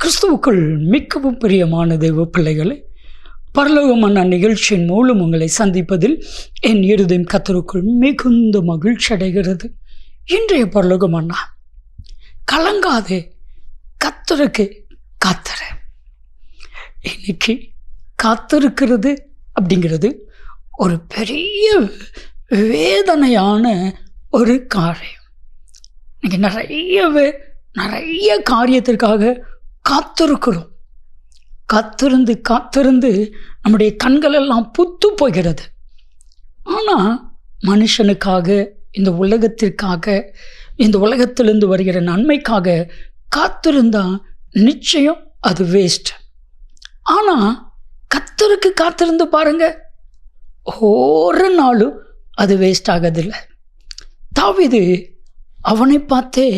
கிறிஸ்துவுக்குள் மிகவும் பிரியமான தெய்வ பிள்ளைகளை, பரலோகமான நிகழ்ச்சியின் மூலம் உங்களை சந்திப்பதில் என் இருதயம் கர்த்தருக்குள் மிகுந்த மகிழ்ச்சி அடைகிறது. இன்றைய பரலோகமன்னா, கலங்காதே, கர்த்தருக்கு காத்திரு. இன்னைக்கு காத்திருக்கிறது அப்படிங்கிறது ஒரு பெரிய வேதனையான ஒரு காரியம். இன்னைக்கு நிறைய காரியத்திற்காக காத்திருக்கிறோம். காத்திருந்து நம்முடைய கண்கள் எல்லாம் புத்து போகிறது. ஆனால் மனுஷனுக்காக, இந்த உலகத்திற்காக, இந்த உலகத்திலிருந்து வருகிற நன்மைக்காக காத்திருந்தா நிச்சயம் அது வேஸ்ட். ஆனால் கர்த்தருக்கு காத்திருந்து பாருங்க, ஒரு நாளும் அது வேஸ்ட் ஆகதில்லை. தாவீது, அவனை பார்த்தே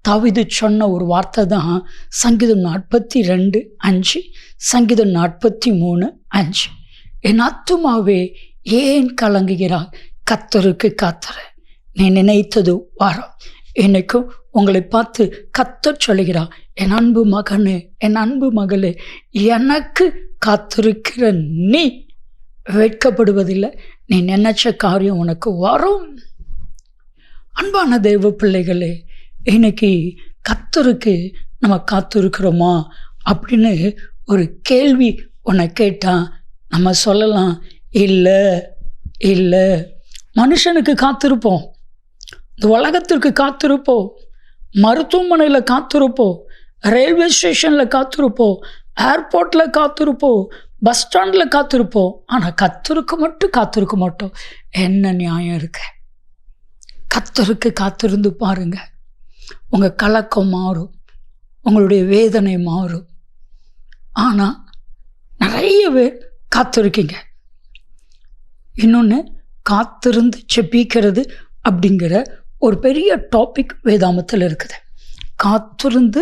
தாவீது சொன்ன ஒரு வார்த்தை தான் சங்கீதம் 42:5, சங்கீதம் 43:5. என் ஆத்துமாவே ஏன் கலங்குகிறாய், கர்த்தருக்கு காத்திரு, நீ நினைத்தது வரும். இன்னைக்கும் உங்களை பார்த்து கர்த்தர் சொல்லுகிறார், என் அன்பு மகனே, என் அன்பு மகளே, எனக்கு காத்திருக்கிற நீ வெட்கப்படுவதில்லை, நீ நினைச்ச காரியம் உனக்கு வரும். அன்பான தெய்வ பிள்ளைகளே, இன்னைக்கு கர்த்தருக்கு நம்ம காத்திருக்கிறோமா அப்படின்னு ஒரு கேள்வி உன்னை கேட்டால் நம்ம சொல்லலாம், இல்லை. மனுஷனுக்கு காத்திருப்போம், இந்த உலகத்திற்கு காத்திருப்போம், மருத்துவமனையில் காத்திருப்போம், ரயில்வே ஸ்டேஷனில் காத்திருப்போம், ஏர்போர்ட்டில் காத்திருப்போம், பஸ் ஸ்டாண்டில் காத்திருப்போம். ஆனால் கர்த்தருக்கு மட்டும் காத்திருக்க மாட்டோம். என்ன நியாயம் இருக்கு? கர்த்தருக்கு காத்திருந்து பாருங்க, உங்கள் கலக்கம் மாறும், உங்களுடைய வேதனை மாறும். ஆனால் நிறைய பேர் காத்திருக்கீங்க. இன்னொன்று, காத்திருந்து செபிக்கிறது அப்படிங்கிற ஒரு பெரிய டாபிக் வேதாமத்தில் இருக்குது. காத்திருந்து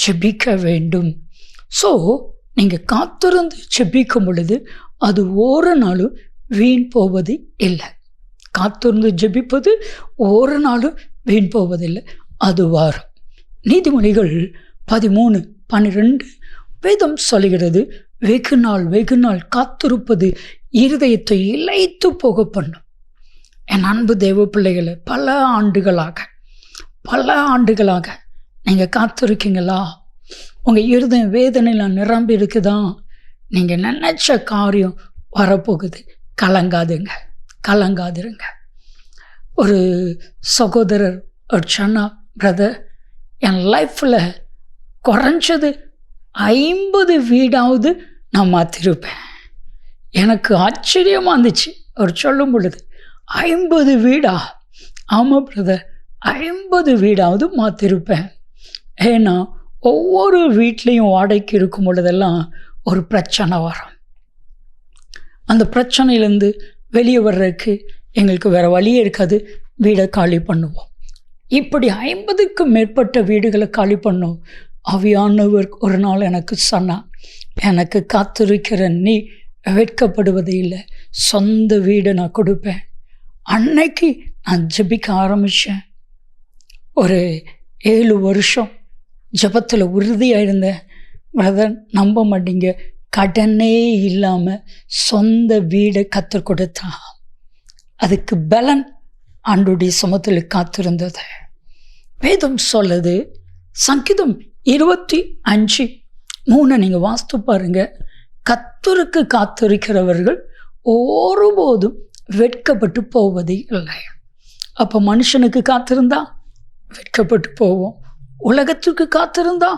செபிக்க வேண்டும். ஸோ நீங்கள் காத்திருந்து செபிக்கும் பொழுது அது ஒரு நாளும் வீண் போவது இல்லை. காத்திருந்து ஜெபிப்பது ஒரு நாளும் வீண் போவதில்லை, அது வரும். நீதிமொழிகள் 13:12 வேதம் சொல்கிறது, வெகு நாள் காத்திருப்பது இருதயத்தை இளைத்து போக பண்ணும். என் அன்பு தெய்வ பிள்ளைகளை, பல ஆண்டுகளாக நீங்கள் காத்திருக்கீங்களா? உங்கள் இருதயம் வேதனையில் நிரம்பி இருக்குதா? நீங்கள் நினைச்ச காரியம் வரப்போகுது. கலங்காதிருங்க. ஒரு சகோதரர் சொன்னா, பிரதர், என் லைஃப்பில் குறைஞ்சது 50 வீடாவது நான் மாற்றிருப்பேன். எனக்கு ஆச்சரியமாக இருந்துச்சு அவர் சொல்லும் பொழுது. 50 வீடா? ஆமாம் பிரதர், 50 வீடாவது மாற்றிருப்பேன். ஏன்னா ஒவ்வொரு வீட்லேயும் வாடகைக்கு இருக்கும் பொழுதெல்லாம் ஒரு பிரச்சனை வரும். அந்த பிரச்சனையிலேருந்து வெளியே வர்றதுக்கு எங்களுக்கு வேறு வழியே இருக்காது, வீடை காலி பண்ணுவோம். இப்படி 50க்கும் மேற்பட்ட வீடுகளை காலி பண்ணோம். ஆவியானவர் ஒரு நாள் எனக்கு சொன்னான், எனக்கு காத்திருக்கிற நீ வெட்கப்படுவதே இல்லை, சொந்த வீடை நான் கொடுப்பேன். அன்னைக்கு நான் ஜெபிக்க ஆரம்பித்தேன். ஒரு 7 வருஷம் ஜெபத்தில் உறுதியாக இருந்தேன். பிரதர், நம்ப மாட்டீங்க, கடனே இல்லாமல் சொந்த வீடை கற்றுக் கொடுத்தான். அதுக்கு பலன் ஆண்டுடைய சமத்தில் காத்திருந்தது. வேதம் சொல்லுது, சங்கீதம் 25:3 நீங்கள் வாஸ்து பாருங்க, கர்த்தருக்கு காத்திருக்கிறவர்கள் ஒருபோதும் வெட்கப்பட்டு போவதே இல்லை. அப்போ மனுஷனுக்கு காத்திருந்தா வெட்கப்பட்டு போவோம், உலகத்திற்கு காத்திருந்தா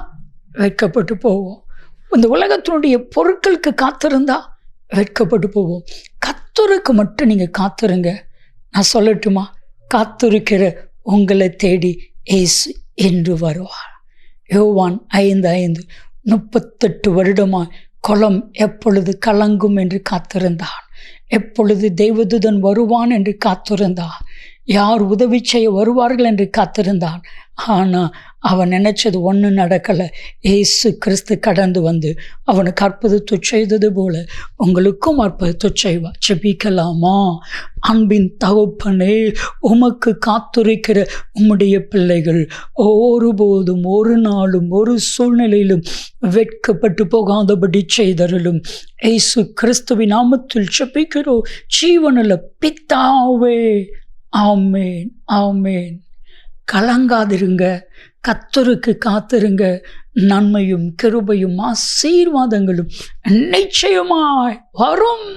வெட்கப்பட்டு போவோம், இந்த உலகத்தினுடைய பொருட்களுக்கு காத்திருந்தா வெட்கப்பட்டு போவோம். கர்த்தருக்கு மட்டும் நீங்கள் காத்திருங்க. நான் சொல்லட்டுமா, காத்திருக்கிற உங்களை தேடி இயேசு என்று வருவார். யோவான் 5:5, 38 வருடமாய் குளம் எப்பொழுது கலங்கும் என்று காத்திருந்தான், எப்பொழுது தெய்வதூதன் வருவான் என்று காத்திருந்தான், யார் உதவி செய்ய வருவார்கள் என்று காத்திருந்தான். ஆனால் அவன் நினைச்சது ஒன்றும் நடக்கலை. ஏசு கிறிஸ்து கடந்து வந்து அவனுக்கு அற்புதத்தை செய்தது போல உங்களுக்கும் அற்புதத்தை செய்வா. ஜெபிக்கலாமா? அன்பின் தகப்பனே, உமக்கு காத்துரைக்கிற உம்முடைய பிள்ளைகள் ஒருபோதும் ஒரு நாளும் ஒரு சூழ்நிலையிலும் வெட்கப்பட்டு போகாதபடி செய்தருளும். ஏசு கிறிஸ்துவின் நாமத்தில் ஜெபிக்கிறோம் ஜீவனுள்ள பிதாவே. ஆமேன், ஆமேன். கலங்காதிருங்க, கர்த்தருக்கு காத்திருங்க. நன்மையும் கிருபையும் ஆசீர்வாதங்களும் நிச்சயமாய் வரும்.